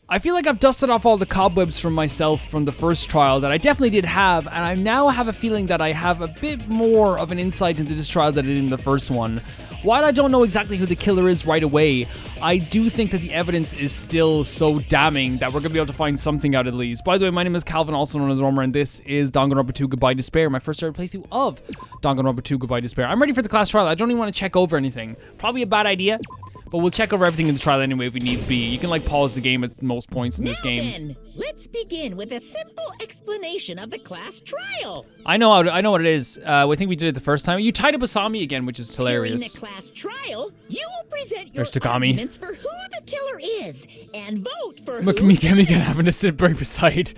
I feel like I've dusted off all the cobwebs from myself from the first trial that I definitely did have, and I now have a feeling that I have a bit more of an insight into this trial than I did in the first one. While I don't know exactly who the killer is right away, I do think that the evidence is still so damning that we're going to be able to find something out at least. By the way, my name is Calvin, also known as Romer, and this is Danganronpa 2 Goodbye Despair, my first ever playthrough of Danganronpa 2 Goodbye Despair. I'm ready for the class trial. I don't even want to check over anything. Probably a bad idea. But we'll check over everything in the trial anyway if it needs be. You can like pause the game at most points in this game. Then, let's begin with a simple explanation of the class trial. I know what it is. I think we did it the first time. You tied up Asami again, which is hilarious. During the class trial, you will present your There's Takami. arguments for who the killer is and vote for who Mikami can having to sit right beside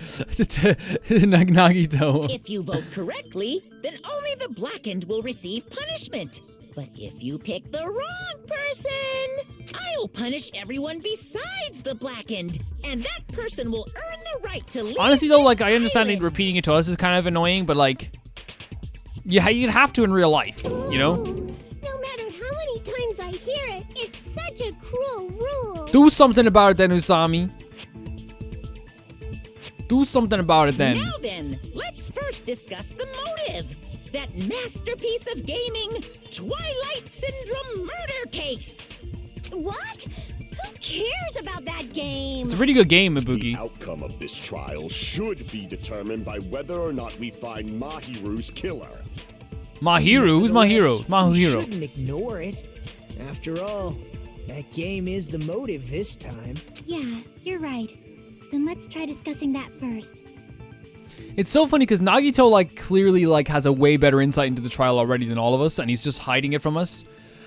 Nagito. If you vote correctly, then only the blackened will receive punishment. But if you pick the wrong person, I'll punish everyone besides the blackened, and that person will earn the right to leave. Honestly though, like I this understand island. repeating it to us is kind of annoying, but like, yeah, you'd have to in real life, you know? No matter how many times I hear it, it's such a cruel rule. Do something about it then, Usami. Do something about it then. Now then, let's first discuss the motive. That masterpiece of gaming, Twilight Syndrome murder case. What? Who cares about that game? It's a pretty good game, The Ibuki. outcome of this trial should be determined by whether or not we find Mahiru's killer. Mahiru? Who's Mahiru? We Mahiru. shouldn't ignore it. After all, that game is the motive this time. Yeah, you're right. Then let's try discussing that first. It's so funny because Nagito like clearly like has a way better insight into the trial already than all of us, and he's just hiding it from us.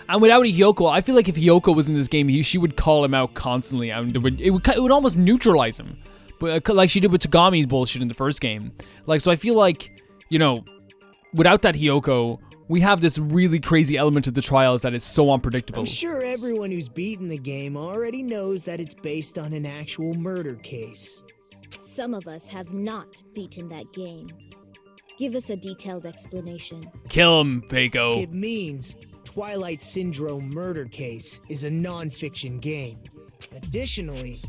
And without Hiyoko, I feel like if Hiyoko was in this game, she would call him out constantly, and it would almost neutralize him, but like she did with Tagami's bullshit in the first game. Like, so I feel like, you know, without that Hiyoko, we have this really crazy element of the trials that is so unpredictable. I'm sure everyone who's beaten the game already knows that it's based on an actual murder case. Some of us have not beaten that game. Give us a detailed explanation. Kill him, Peiko. It means Twilight Syndrome Murder Case is a non-fiction game. Additionally,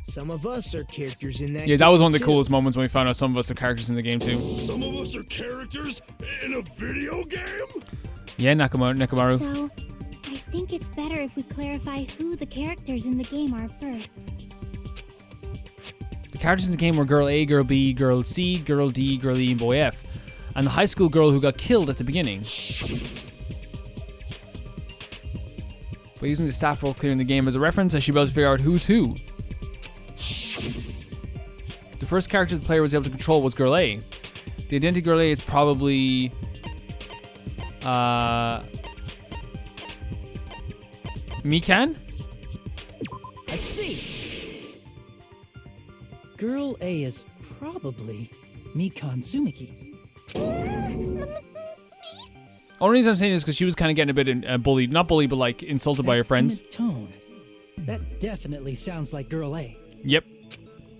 some of us are characters in that Yeah, that game was one of the too. coolest moments when we found out some of us are characters in the game too. Some of us are characters in a video game? Yeah, Nekomaru. So, I think it's better if we clarify who the characters in the game are first. The characters in the game were Girl A, Girl B, Girl C, Girl D, Girl E, and Boy F. And the high school girl who got killed at the beginning. By using the staff role clear in the game as a reference, I should be able to figure out who's who. The first character the player was able to control was Girl A. The identity Girl A is probably... Mikan? I see. Girl A is probably Mikan Tsumiki. Only reason I'm saying this is because she was kind of getting a bit bullied. Not bullied, but like insulted by her friends. Timid tone. That definitely sounds like Girl A. Yep.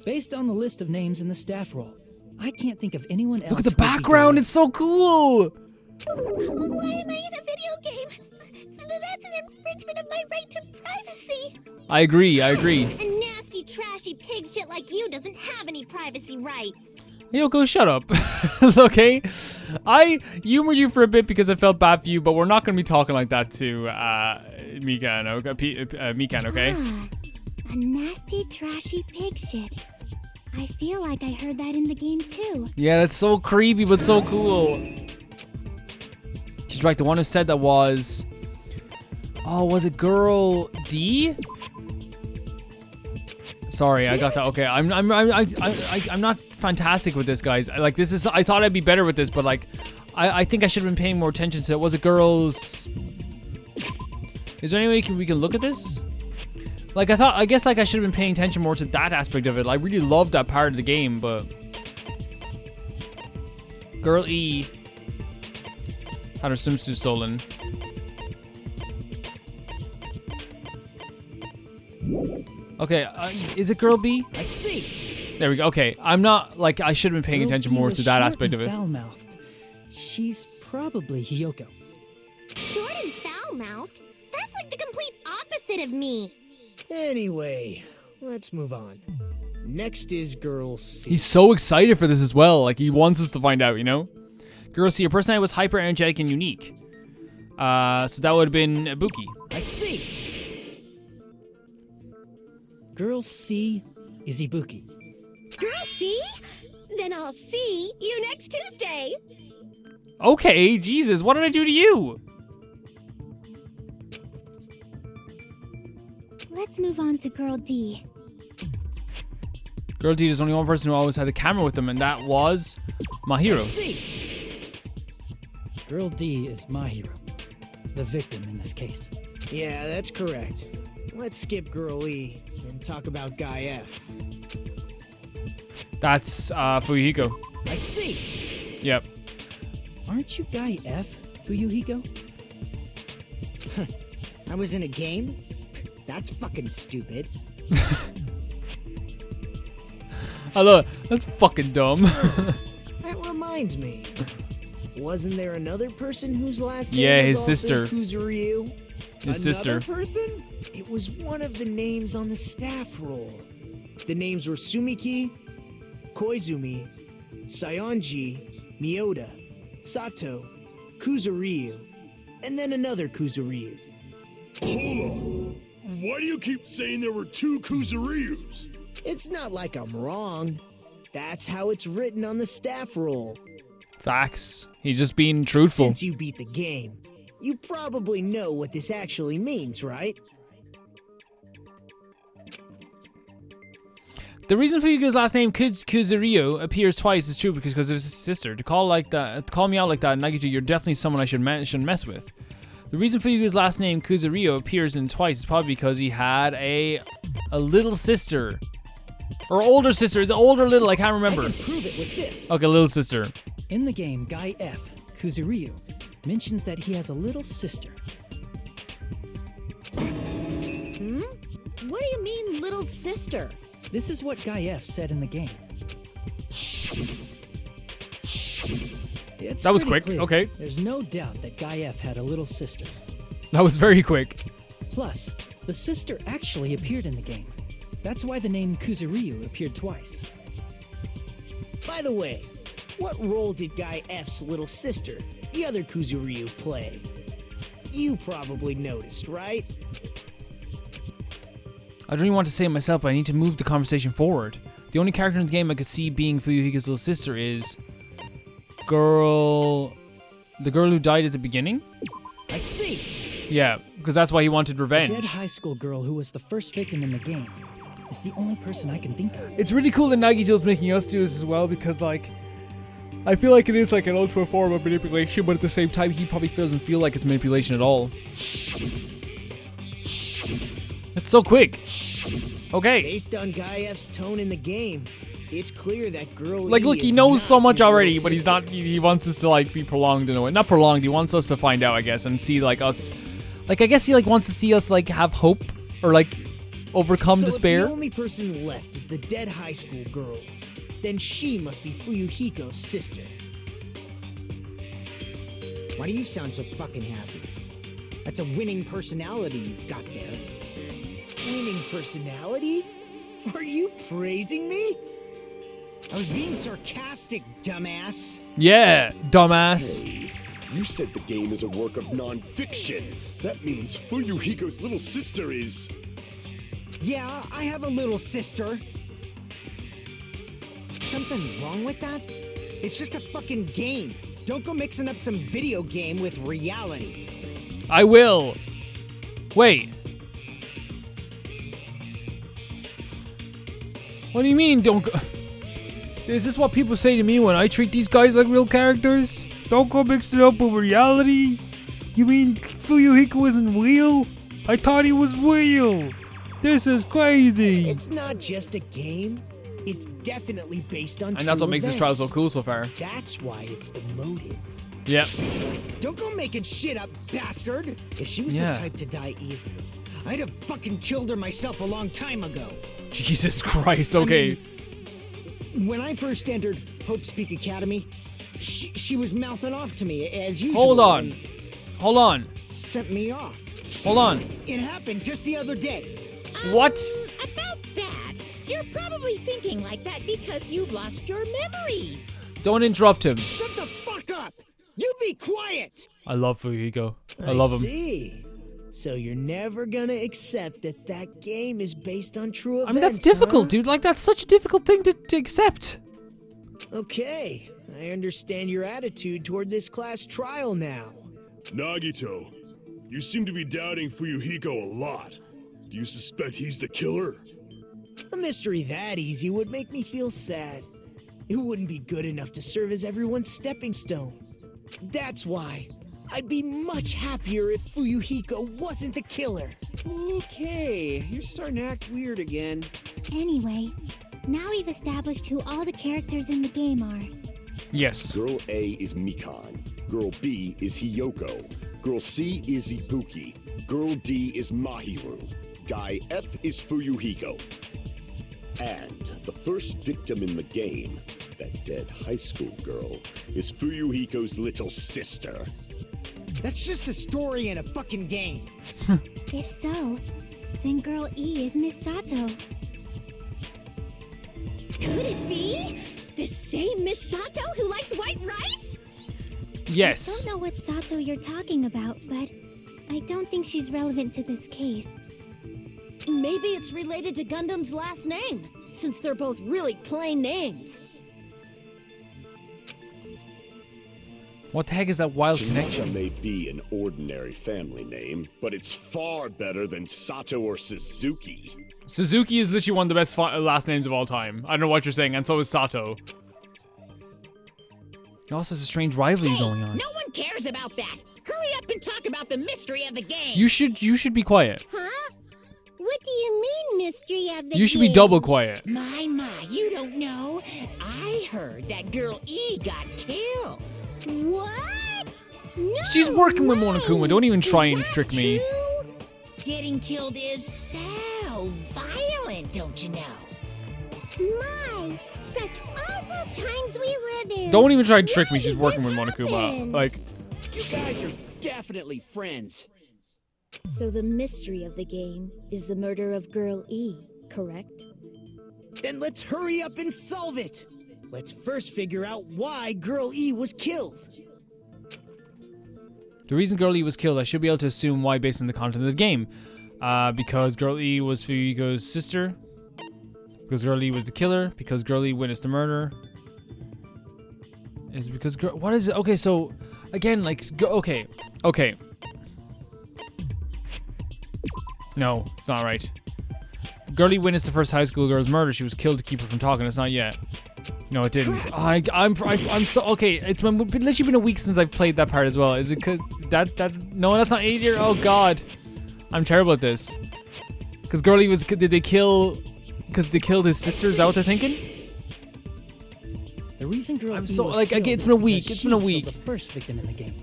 Based on the list of names in the staff roll, I can't think of anyone else. Look at the who would be background, Girl A. it's so cool! Why am I in a video game? That's an infringement of my right to privacy. I agree. A nasty, trashy pig shit like you doesn't have any privacy rights. Yoko, shut up. Okay? I humored you for a bit because I felt bad for you, but we're not going to be talking like that to Mikan, okay? A nasty, trashy pig shit. I feel like I heard that in the game too. Yeah, that's so creepy, but so cool. She's right, the one who said that was... Oh, was it Girl D? Sorry, I got that. Okay, I'm not fantastic with this, guys. Like, this is... I thought I'd be better with this, but like... I think I should have been paying more attention to it. Was it Girls... Is there any way we can look at this? Like, I guess like I should have been paying attention more to that aspect of it. I really loved that part of the game, but... Girl E had her swimsuit stolen. Okay, is it Girl B? I see. There we go. Okay, I'm not, like, I should have been paying Girl attention B more was to that short aspect of and it. Foul-mouthed. She's probably Hiyoko. Short and foul-mouthed? That's like the complete opposite of me. Anyway, let's move on. Next is Girl C. He's so excited for this as well. Like, he wants us to find out, you know? Girl C, your personality was hyper energetic and unique. So that would have been Ibuki. I see. Girl C is Ibuki. Girl, see? Then I'll see you next Tuesday. Okay, Jesus, what did I do to you? Let's move on to Girl D. Girl D, there's only one person who always had the camera with them, and that was Mahiro. Girl D is my hero. The victim in this case. Yeah, that's correct. Let's skip Girl E and talk about Guy F. That's Fuyuhiko. I see. Yep. Aren't you Guy F, Fuyuhiko? I was in a game? That's fucking stupid. I love it. That's fucking dumb. That reminds me. Wasn't there another person whose last name Yeah, was his also sister. Kuzuryu? His Another sister. person? It was one of the names on the staff roll. The names were Sumiki, Koizumi, Sayonji, Miyoda, Sato, Kuzuryu, and then another Kuzuryu. Hold on. Why do you keep saying there were 2 Kuzuryus? It's not like I'm wrong. That's how it's written on the staff roll. Facts. He's just being truthful. Since you beat the game, you probably know what this actually means, right? The reason Fuyuhiko's last name Kuzuryu appears twice is true because of his sister. To call me out like that, Nagito, you're definitely someone I shouldn't mess with. The reason Fuyuhiko's last name Kuzuryu appears in twice is probably because he had a little sister. Or older sister. Is it old or little? I can't remember. I can prove it with this. Okay, little sister. In the game, Guy F, Kuzuryu, mentions that he has a little sister. What do you mean, little sister? This is what Guy F said in the game. It's That was pretty quick, clear. okay. There's no doubt that Guy F had a little sister. That was very quick. Plus, the sister actually appeared in the game. That's why the name Kuzuryu appeared twice. By the way, what role did Guy F's little sister, the other Kuzuryu, play? You probably noticed, right? I don't even want to say it myself, but I need to move the conversation forward. The only character in the game I could see being Fuyuhiko's little sister is... the girl who died at the beginning? I see. Yeah, because that's why he wanted The revenge. dead high school girl who was the first victim in the game is the only person I can think of. It's really cool that Nagito's making us do this as well because, like, I feel like it is like an ultra form of manipulation, but at the same time, he probably doesn't feel like it's manipulation at all. It's so quick. Okay. Based on Guy F's tone in the game, it's clear that Girl Like, E look, is he knows not so much his little already, but he's sister. not. He wants us to like be prolonged in a way. Not prolonged. He wants us to find out, I guess, and see like us. Like, I guess he like wants to see us like have hope or like overcome So despair. if the only person left is the dead high school girl, then she must be Fuyuhiko's sister. Why do you sound so fucking happy? That's a winning personality you've got there. Winning personality? Are you praising me? I was being sarcastic, dumbass. Yeah, dumbass. You said the game is a work of non-fiction. That means Fuyuhiko's little sister is... Yeah, I have a little sister. Something wrong with that? It's just a fucking game. Don't go mixing up some video game with reality. I will. Wait. What do you mean, don't go... Is this what people say to me when I treat these guys like real characters? Don't go mix it up with reality? You mean Fuyuhiko isn't real? I thought he was real. This is crazy. It's not just a game. It's definitely based on And that's true what makes this trial so events. cool so far. That's why it's the motive. Yep. Don't go making shit up, bastard! If she was Yeah. the type to die easily, I'd have fucking killed her myself a long time ago. Jesus Christ, okay. When I first entered Hope Speak Academy, she was mouthing off to me as usual. Hold on. and Hold on. Sent me off. Hold on. It happened just the other day. What? About that, You're probably thinking like that because you've lost your memories. Don't interrupt him. Shut the fuck up! You be quiet! I love Fuyuhiko. I love him. See. So you're never gonna accept that that game is based on true events, I mean, that's difficult, huh? dude. Like, that's such a difficult thing to accept. Okay, I understand your attitude toward this class trial now. Nagito, you seem to be doubting Fuyuhiko a lot. Do you suspect he's the killer? A mystery that easy would make me feel sad. It wouldn't be good enough to serve as everyone's stepping stone. That's why I'd be much happier if Fuyuhiko wasn't the killer. Okay, you're starting to act weird again. Anyway, now we've established who all the characters in the game are. Yes. Girl A is Mikan. Girl B is Hiyoko. Girl C is Ibuki. Girl D is Mahiru. Guy F is Fuyuhiko. And the first victim in the game, that dead high school girl, is Fuyuhiko's little sister. That's just a story in a fucking game. If so, then Girl E is Miss Sato. Could it be the same Miss Sato who likes white rice? Yes. I don't know what Sato you're talking about, but I don't think she's relevant to this case. Maybe it's related to Gundam's last name, since they're both really plain names. What the heck is that wild Shinata connection? may be an ordinary family name, but it's far better than Sato or Suzuki. Suzuki is literally one of the best last names of all time. I don't know what you're saying, and so is Sato. There also has a strange rivalry going on. No one cares about that. Hurry up and talk about the mystery of the game. You should be quiet. Huh? What do you mean, mystery of the You should be game? double quiet. My, you don't know. I heard that Girl E got killed. What? No She's working with way. Monokuma. Don't even try and Is that trick me. true? Getting killed is so violent, don't you know? My, such awful times we live in. Don't even try and trick Why me. She's did working this with Monokuma. happen? Like, You guys are definitely friends. So the mystery of the game is the murder of Girl E, correct? Then let's hurry up and solve it. Let's first figure out why Girl E was killed. the reason Girl E was killed, I should be able to assume why based on the content of the game. Because Girl E was Fuyuhiko's sister. Because Girl E was the killer. Because Girl E witnessed the murder. Is it because Girl... What is it? Okay, so... Again, like... Okay. Okay. No, it's not right. Girl E witnessed the first high school girl's murder. She was killed to keep her from talking. It's not yet. No, it didn't. Oh, I'm so... Okay, it's been literally been a week since I've played that part as well. Is it because... No, that's not 8 years... Oh, God. I'm terrible at this. Because Girl E was... Did they kill... Because they killed his sister? Is that what they're thinking? The reason Girl I'm E so- was like, killed it's been a was week, because it's been a she week. killed the first victim in the game.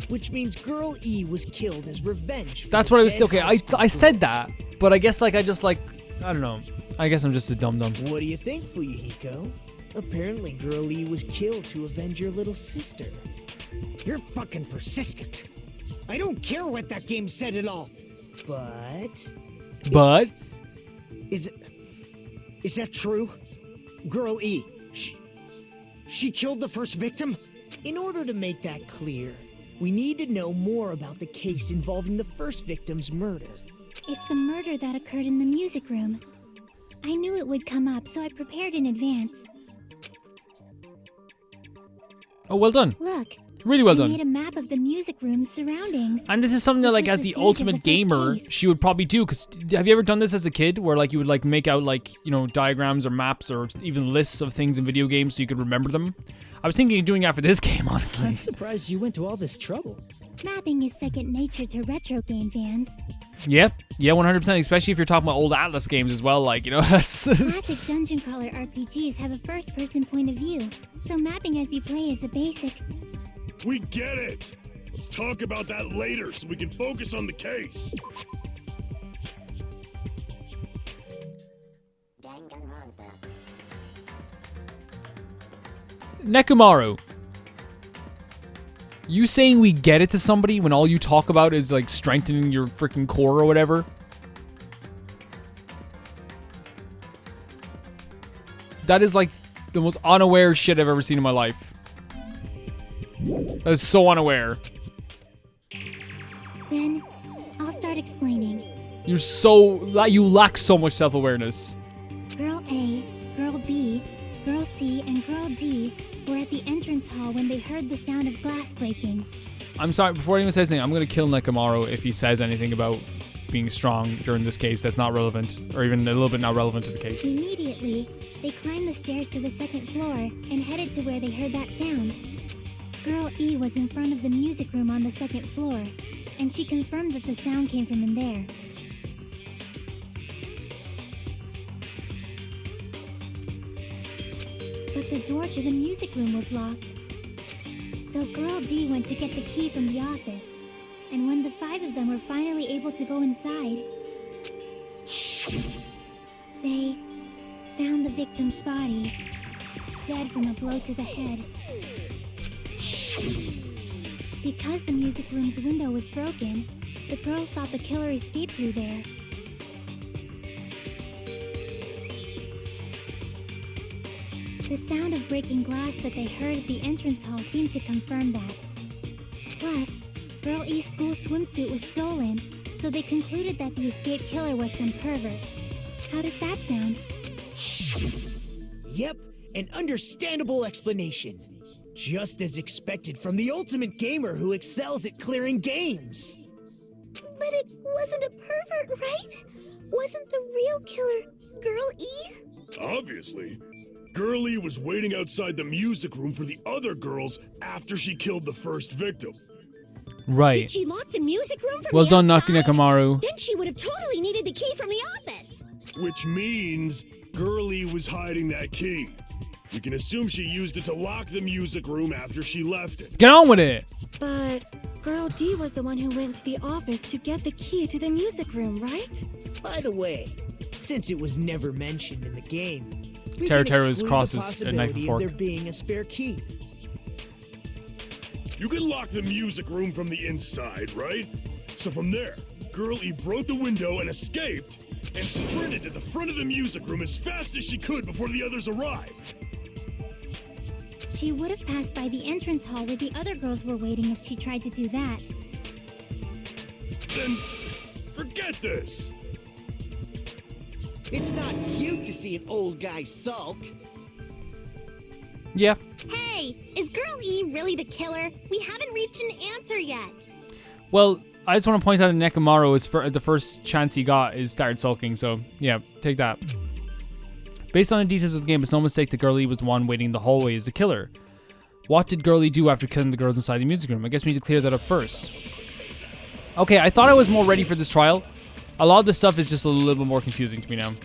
Which means Girl E was killed as revenge. For That's the what I was... dead Okay, high school I said girl. that. But I guess, like, I just, like... I don't know. I guess I'm just a dum-dum. What do you think, Fuyuhiko? Apparently, Girl E was killed to avenge your little sister. You're fucking persistent. I don't care what that game said at all. But is that true? Girl E, she killed the first victim? In order to make that clear, we need to know more about the case involving the first victim's murder. It's the murder that occurred in the music room. I knew it would come up, so I prepared in advance. Oh, well done. Look, Really well I made done. a map of the music room's surroundings. And this is something that, like, Which was as the the stage of ultimate the first gamer, case. she would probably do. Because have you ever done this as a kid, where like you would like make out like diagrams or maps or even lists of things in video games so you could remember them? I was thinking of doing that for this game, honestly. I'm surprised you went to all this trouble. Mapping is second nature to retro game fans. Yeah, 100%. Especially if you're talking about old Atlas games as well. Like, that's. Classic dungeon crawler RPGs have a first-person point of view, so mapping as you play is a basic. We get it! Let's talk about that later so we can focus on the case. Nekomaru. You saying we get it to somebody when all you talk about is like strengthening your freaking core or whatever? That is like the most unaware shit I've ever seen in my life. That is so unaware. Then I'll start explaining. You lack so much self-awareness. Girl A, Girl B, Girl C, and Girl D were at the entrance hall when they heard the sound of glass breaking. I'm sorry, before anyone says anything, I'm gonna kill Nekomaru if he says anything about being strong during this case that's not relevant, or even a little bit not relevant to the case. Immediately, they climbed the stairs to the second floor and headed to where they heard that sound. Girl E was in front of the music room on the second floor, and she confirmed that the sound came from in there. But the door to the music room was locked. So Girl D went to get the key from the office, and when the 5 of them were finally able to go inside, they found the victim's body, dead from a blow to the head. Because the music room's window was broken, the girls thought the killer escaped through there. The sound of breaking glass that they heard at the entrance hall seemed to confirm that. Plus, Girl E's school swimsuit was stolen, so they concluded that the escaped killer was some pervert. How does that sound? Yep, an understandable explanation. Just as expected from the ultimate gamer who excels at clearing games. But it wasn't a pervert, right? Wasn't the real killer Girl E? Obviously. Girlie was waiting outside the music room for the other girls after she killed the first victim. Right. Did she lock the music room from Well the done, outside? Nekomaru. Then she would have totally needed the key from the office. Which means Girlie was hiding that key. We can assume she used it to lock the music room after she left it. Get on with it! But Girl D was the one who went to the office to get the key to the music room, right? By the way, since it was never mentioned in the game, we Terra can Terra's exclude crosses the a knife and possibility fork. of there being a spare key. You can lock the music room from the inside, right? So from there, Girlie broke the window and escaped, and sprinted to the front of the music room as fast as she could before the others arrived. She would have passed by the entrance hall where the other girls were waiting if she tried to do that. Then forget this. It's not cute to see an old guy sulk. Yeah. Hey, is Girl E really the killer? We haven't reached an answer yet. Well, I just want to point out that Nekomaru is the first chance he got is started sulking, so yeah, take that. Based on the details of the game, it's no mistake that Girlie was the one waiting in the hallway as the killer. What did Girlie do after killing the girls inside the music room? I guess we need to clear that up first. Okay, I thought I was more ready for this trial. A lot of this stuff is just a little bit more confusing to me now.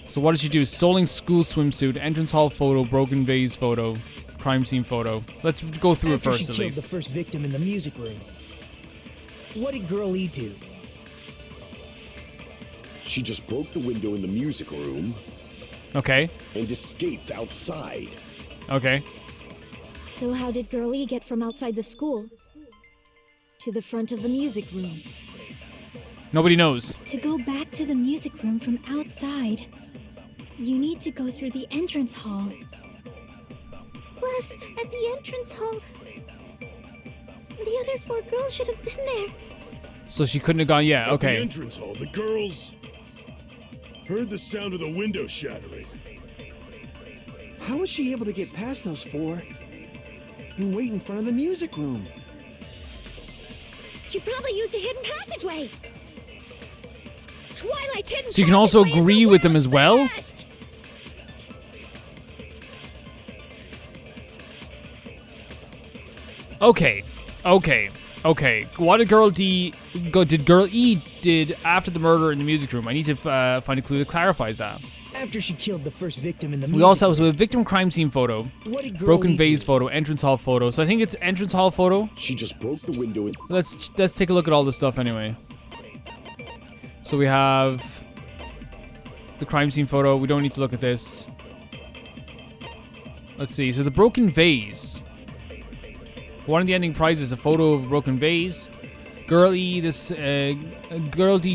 So what did she do? Stolen school swimsuit, entrance hall photo, broken vase photo, crime scene photo. Let's go through After it first she at killed least. the first victim in the music room, what did Girl E do? She just broke the window in the music room Okay. and escaped outside. Okay. So how did Girl E get from outside the school to the front of the music room? Nobody knows. To go back to the music room from outside, you need to go through the entrance hall. Plus, at the entrance hall, the other 4 girls should have been there. So she couldn't have gone. Yeah. At the Okay. entrance hall, the girls heard the sound of the window shattering. How was she able to get past those 4 and wait in front of the music room? She probably used a hidden passageway. Twilight's hidden So you can also passageway is agree the with them world's as well? best. Okay. Okay. What did Girl D go? Did Girl E did after the murder in the music room? I need to find a clue that clarifies that. After she killed the first victim in the music We also have room, a victim crime scene photo, what did Girl broken E vase do? photo, entrance hall photo. So I think it's entrance hall photo. She just broke the window in. Let's take a look at all this stuff anyway. So we have the crime scene photo. We don't need to look at this. Let's see. So the broken vase. One of the ending prizes, a photo of a broken vase. Girl D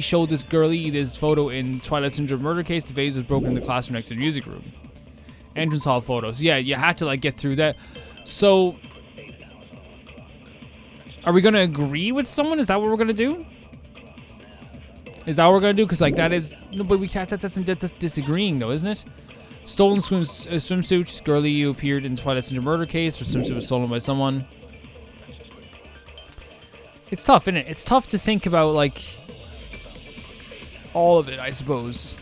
showed this Girl E this photo in Twilight Syndrome murder case. The vase was broken in the classroom next to the music room. Entrance hall photos. Yeah, you had to like get through that. So, are we gonna agree with someone? Is that what we're gonna do? Is that what we're gonna do? Because like that is no, but we can't. That's disagreeing though, isn't it? Stolen swimsuit. Girlie who appeared in Twilight Ninja murder case. Her swimsuit was stolen by someone. It's tough, isn't it? It's tough to think about like all of it, I suppose.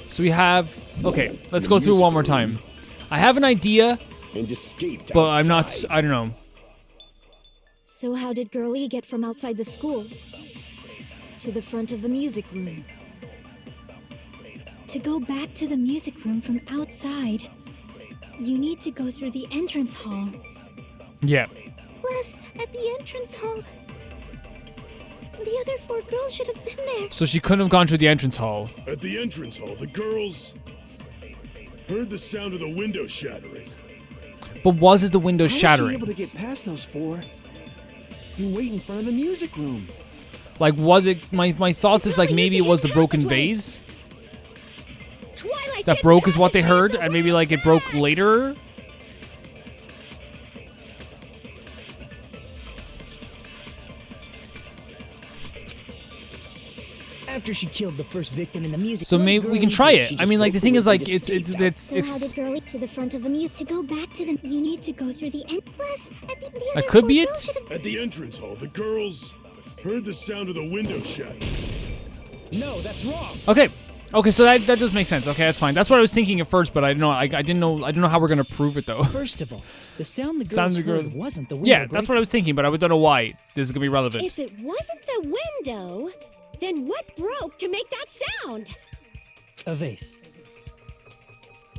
So we have, okay, let's go through one more time. I have an idea, and escaped but I'm not, outside. I don't know. So how did Girlie get from outside the school to the front of the music room? To go back to the music room from outside, you need to go through the entrance hall. Yeah. Plus, at the entrance hall, the other 4 girls should have been there. So she couldn't have gone through the entrance hall. At the entrance hall, the girls heard the sound of the window shattering. But was it the window How was she shattering? able to get past those 4 and wait in front of the music room? Like, was it, my thoughts is like maybe it was the broken vase that broke is what they heard, and maybe like it broke later. After she killed the first victim in the music. So room, maybe we Girlie can try did. it. She I just mean, like the broke thing is like window to escape out. So how did Girlie to the front of the music? To go back to the, you need to go through the plus, at the other That could 4 be girls it. should have- At the entrance hall, the girls heard the sound of the window shattering. No, that's wrong. Okay. Okay, so that does make sense. Okay, that's fine. That's what I was thinking at first, but I don't know. I didn't know how we're gonna prove it though. First of all, the sound the girls Sound the heard girls- wasn't the window Yeah, that's what I breaking. was thinking, but I don't know why this is gonna be relevant. If it wasn't the window, then what broke to make that sound? A vase.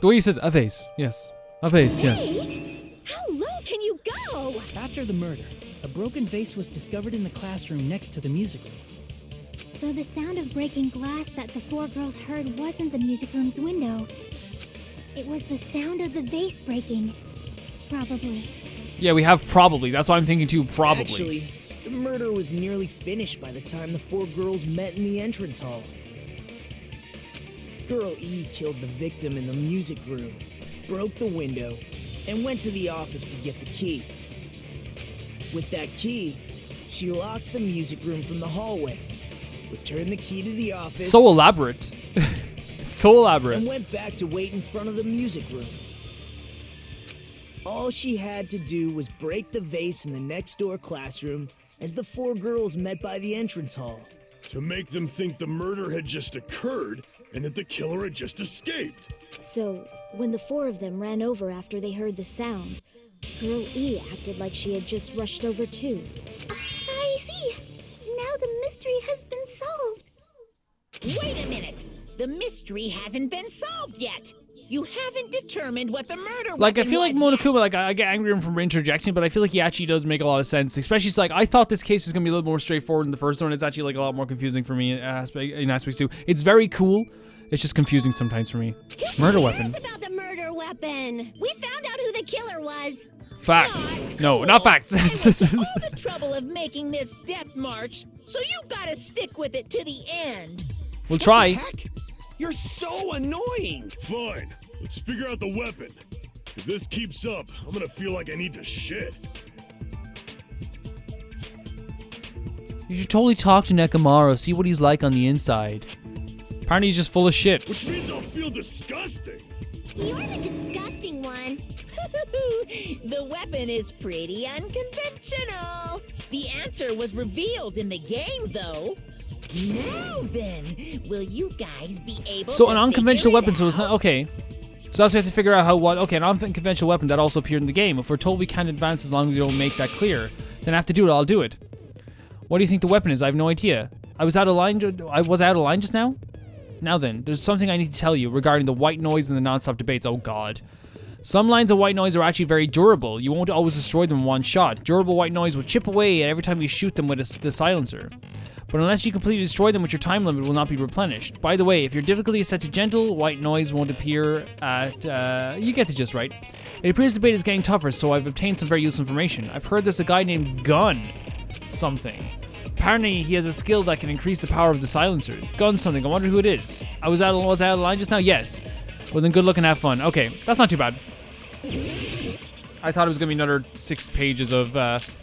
The way he says a vase, yes, a vase, yes. Vase? How low can you go? After the murder, a broken vase was discovered in the classroom next to the music room. So the sound of breaking glass that the 4 girls heard wasn't the music room's window. It was the sound of the vase breaking. Probably. Yeah, we have probably. That's why I'm thinking too. Probably. Actually, the murder was nearly finished by the time the 4 girls met in the entrance hall. Girl E killed the victim in the music room, broke the window, and went to the office to get the key. With that key, she locked the music room from the hallway, returned the key to the office, So elaborate. So elaborate. and went back to wait in front of the music room. All she had to do was break the vase in the next door classroom as the 4 girls met by the entrance hall. To make them think the murder had just occurred and that the killer had just escaped. So, when the 4 of them ran over after they heard the sound, Girl E acted like she had just rushed over too. I see. Now the mystery has been solved. Wait a minute! The mystery hasn't been solved yet! You haven't determined what the murder Like, I weapon feel like was Monokuma, yet. like, I get angry at him from interjecting, but I feel like he actually does make a lot of sense. Especially, it's like, I thought this case was going to be a little more straightforward than the first one. It's actually, like, a lot more confusing for me in aspects too. It's very cool. It's just confusing sometimes for me. Murder weapon. Who cares about the murder weapon? We found out who the killer was. Facts. No, not facts. All the trouble of making this death march, so you gotta stick with it to the end. We'll try. Heck, you're so annoying. Fine, let's figure out the weapon. If this keeps up, I'm gonna feel like I need to shit. You should totally talk to Nekomaru, see what he's like on the inside. Apparently he's just full of shit. Which means I'll feel disgusting. You're the disgusting one. The weapon is pretty unconventional. The answer was revealed in the game, though. Now then, will you guys be able So to an unconventional figure it weapon, so it's not, out? okay. So that's we have to figure out okay, an unconventional weapon that also appeared in the game. If we're told we can't advance as long as we don't make that clear, then I have to do it, I'll do it. What do you think the weapon is? I have no idea. I was out of line just now? Now then, there's something I need to tell you regarding the white noise and the non-stop debates. Oh god. Some lines of white noise are actually very durable. You won't always destroy them in one shot. Durable white noise will chip away every time you shoot them with the silencer. but unless you completely destroy them with your time limit, it will not be replenished. By the way, if your difficulty is set to gentle, white noise won't appear at, you get the gist, right? It appears the beta is getting tougher, so I've obtained some very useful information. I've heard there's a guy named Gun something. Apparently, he has a skill that can increase the power of the silencer. Gun something, I wonder who it is. Was I out of line just now? Yes. Well then, good luck and have fun. Okay, that's not too bad. I thought it was going to be another 6 pages of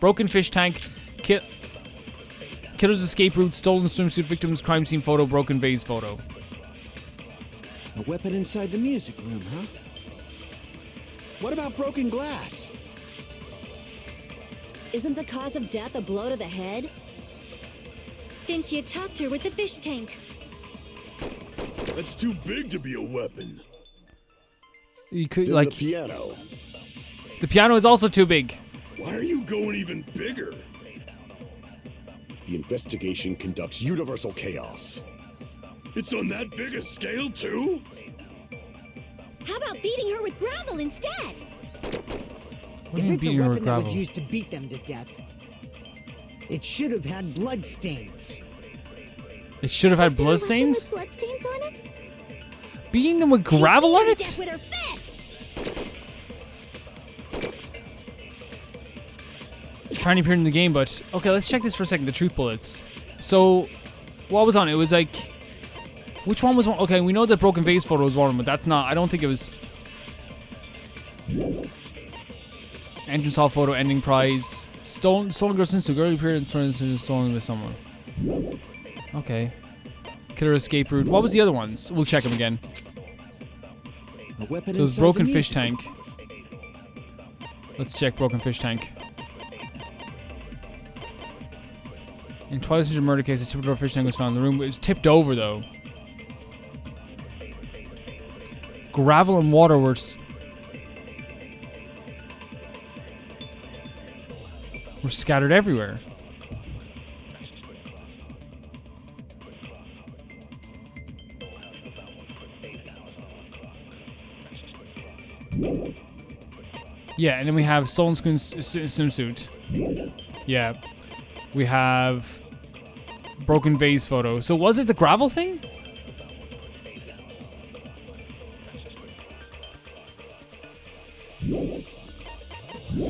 broken fish tank, killer's escape route, stolen swimsuit victims, crime scene photo, broken vase photo. A weapon inside the music room, huh? What about broken glass? Isn't the cause of death a blow to the head? Then she attacked her with the fish tank. That's too big to be a weapon. You could, Then like... the piano. The piano is also too big. Why are you going even bigger? The investigation conducts universal chaos. It's on that big a scale, too? How about beating her with gravel instead? What do you mean beating her with that was gravel? used to beat them to death, it should have had blood stains. It should have had Was there a blood weapon stains? with bloodstains on it? Beating them with gravel on She beat her to it? death with her fist. Apparently appeared in the game, but... Okay, let's check this for a second, the truth bullets. So, what was on it? It was like... Which one was one? Okay, we know that broken vase photo was one, but that's not... I don't think it was... Entrance hall photo, ending prize. Stolen girl since the girl appeared and turned into stolen with someone. Okay. Killer escape route. What was the other ones? We'll check them again. A weapon So it was inside broken the fish music tank. Let's check broken fish tank. In Twilight Century murder case, a tipped over fish tank was found in the room. It was tipped over though. Gravel and water were scattered everywhere. Yeah, and then we have stolen swimsuit. Yeah. We have broken vase photo. So was it the gravel thing?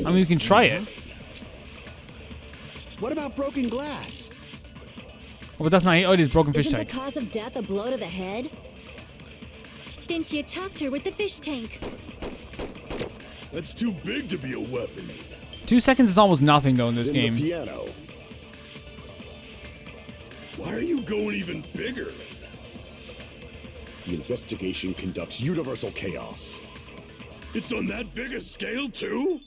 I mean, we can try it. What about broken glass? Oh, but that's not... Oh, it is broken fish Isn't tank. the cause of death a blow to the head? Then she attacked her with the fish tank. That's too big to be a weapon. 2 seconds is almost nothing, though, in this Then game. the piano. Why are you going even bigger? The investigation conducts universal chaos. It's on that big a scale, too?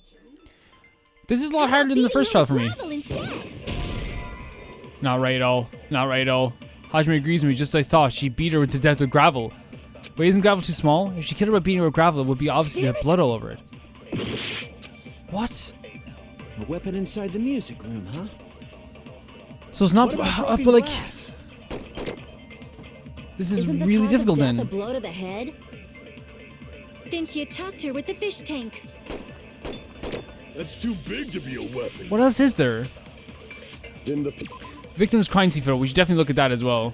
This is a lot harder than the first trial for me. Gravel instead. Not right at all. Not right at all. Hajime agrees with me, just as I thought. She beat her to death with gravel. Wait, isn't gravel too small? If she killed her by beating her with gravel, it would be obvious to have blood all over it. What? A weapon inside the music room, huh? So it's not... What about but broken like... glass? This is Isn't the really cause difficult of death then. a blow to the head? Then she attacked her with the fish tank. That's too big to be a weapon. What else is there? Then the Victim's crime scene photo. We should definitely look at that as well.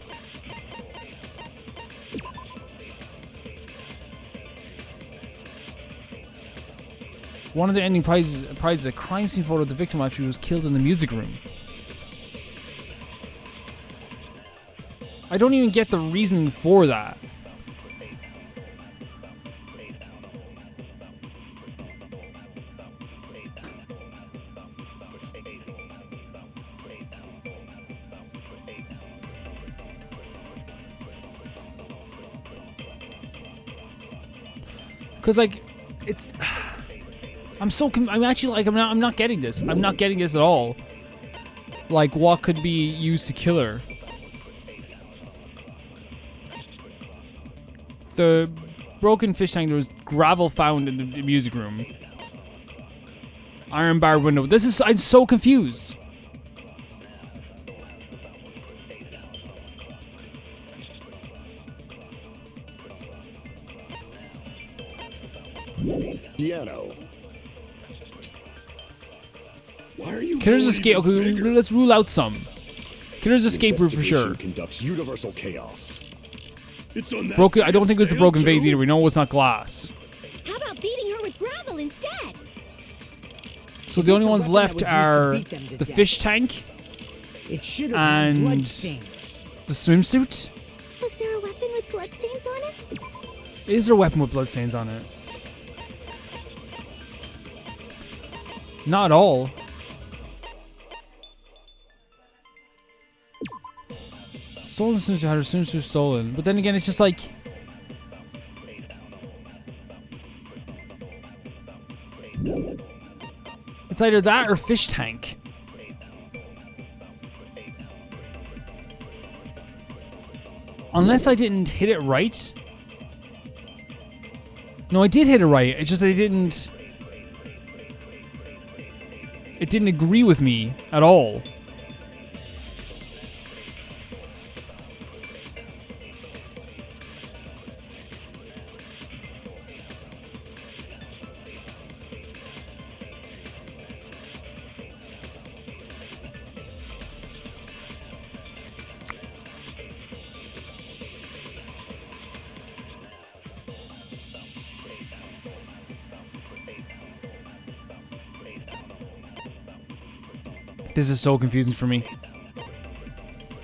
One of the ending prizes is a crime scene photo of the victim after he was killed in the music room. I don't even get the reasoning for that. Cause like, it's, I'm actually like, I'm not getting this. I'm not getting this at all. Like, what could be used to kill her? The broken fish tank, there was gravel found in the music room. Iron bar window. I'm so confused. piano. Why are you Killer's going escape. even Okay, bigger? let's rule out some. Killer's escape route for sure. Conducts universal chaos. It's on that Broken. I don't think it was the broken scale, vase too. either. We know it was not glass. How about beating her with gravel instead? So the only It's a ones weapon that left was used to are beat them to the death. fish tank It should have had and bloodstains. the swimsuit. Was there a weapon with bloodstains on it? Is there a weapon with bloodstains on it? Not at all. Stolen swimsuit, had her swimsuit stolen. But then again, it's just like... It's either that or fish tank. Unless I didn't hit it right. No, I did hit it right. It's just that it didn't agree with me at all. This is so confusing for me.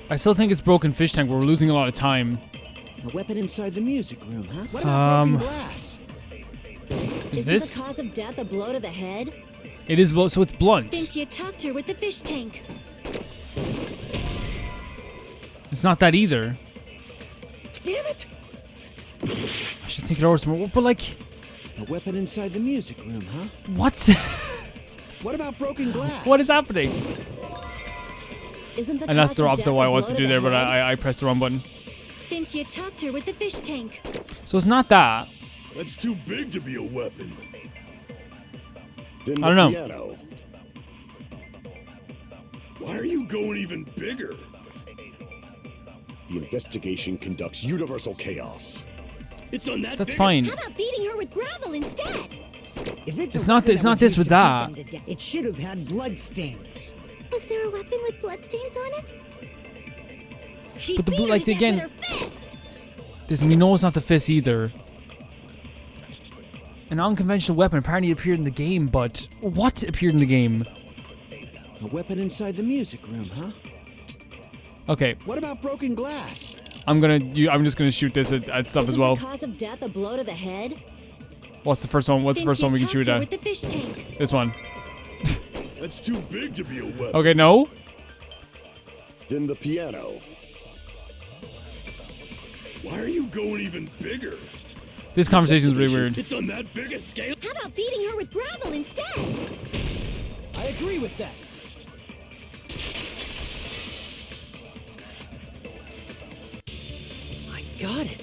I still think it's broken fish tank, but we're losing a lot of time. A weapon inside the music room, huh? What about broken glass? Is Isn't this? the cause of death a blow to the head? It is, so it's blunt. Think you talked her with the fish tank. It's not that either. Damn it! I should think it over some more, but like, A weapon inside the music room, huh? what? What about broken glass? What is happening? Isn't the And that's cause the of opposite death of what I a want to blow do the there, but head? I pressed the wrong button. Think you talked her with the fish tank. So it's not that. That's too big to be a weapon. Then I don't know. the piano. Why are you going even bigger? The investigation conducts universal chaos. It's on that That's big fine. How about beating her with gravel instead? If It's a not weapon this- that not was this used with to beat that. them to death, it should have had bloodstains. Was there a weapon with bloodstains on it? She But the beat blue- her like, to death again- with her fists. This, we know it's not the fist either. An unconventional weapon apparently appeared in the game, but what appeared in the game? A weapon inside the music room, huh? Okay, What about broken glass? I'm just gonna shoot this at stuff as Isn't well. the cause of death a blow to the head? What's the first one? What's the Think first you one we can talked shoot her at? with the fish tank. This one. That's too big to be a weapon. Okay, no. Then the piano. Why are you going even bigger? This conversation is really weird. It's on that big a scale. How about beating her with gravel instead? I agree with that. I got it.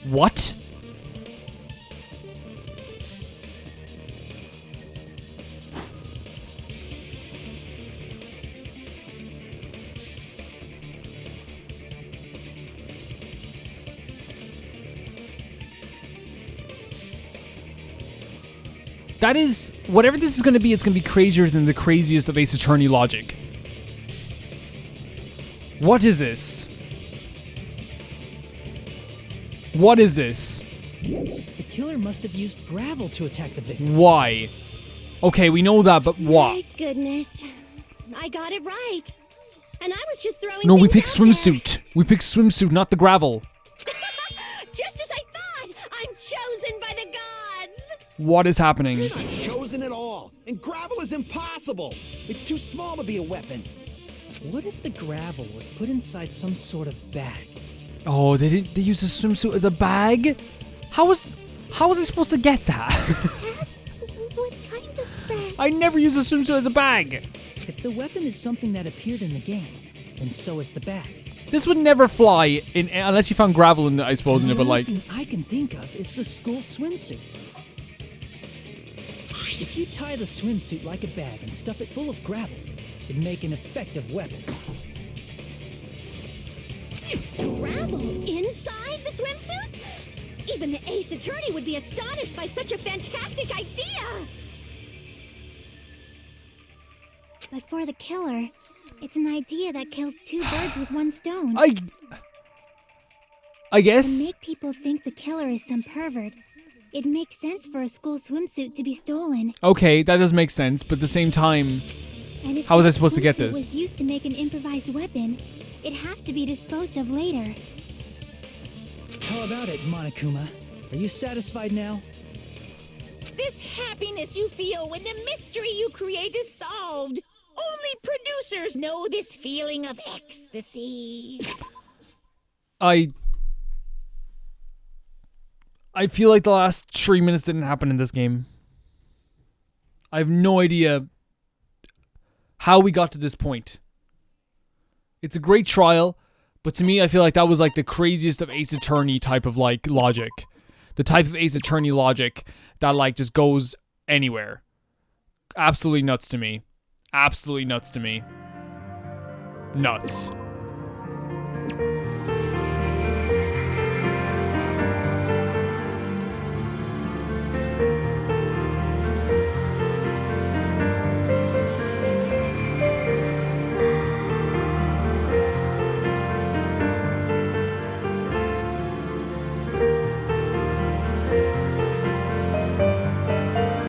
What? That is, whatever this is going to be, it's going to be crazier than the craziest of Ace Attorney logic. What is this? What is this? The killer must have used gravel to attack the victim. Why? Okay, we know that, but what? Thank goodness. I got it right. And I was just throwing No, we things picked out there. swimsuit. We picked swimsuit, not the gravel. Just as I thought! I'm chosen by the gods! What is happening? You're not chosen at all. And gravel is impossible. It's too small to be a weapon. What if the gravel was put inside some sort of bag? Oh, they used the swimsuit as a bag? How was I supposed to get that? What kind of bag? I never used a swimsuit as a bag. If the weapon is something that appeared in the game, then so is the bag. This would never fly in unless you found gravel in it, I suppose, in it, but The like, only thing I can think of is the school swimsuit. If you tie the swimsuit like a bag and stuff it full of gravel, it'd make an effective weapon. Gravel inside the swimsuit? Even the Ace Attorney would be astonished by such a fantastic idea! But for the killer, it's an idea that kills two birds with one stone. I To guess. make people think the killer is some pervert, it makes sense for a school swimsuit to be stolen. Okay, that does make sense, but at the same time, And if how was I that supposed to get swimsuit this? was used to make an improvised weapon, it'd have to be disposed of later. How about it, Monokuma? Are you satisfied now? This happiness you feel when the mystery you create is solved. Only producers know this feeling of ecstasy. I feel like the last 3 minutes didn't happen in this game. I have no idea how we got to this point. It's a great trial, but to me, I feel like that was like the craziest of Ace Attorney type of like logic. The type of Ace Attorney logic that like just goes anywhere. Absolutely nuts to me. Absolutely nuts to me. Nuts.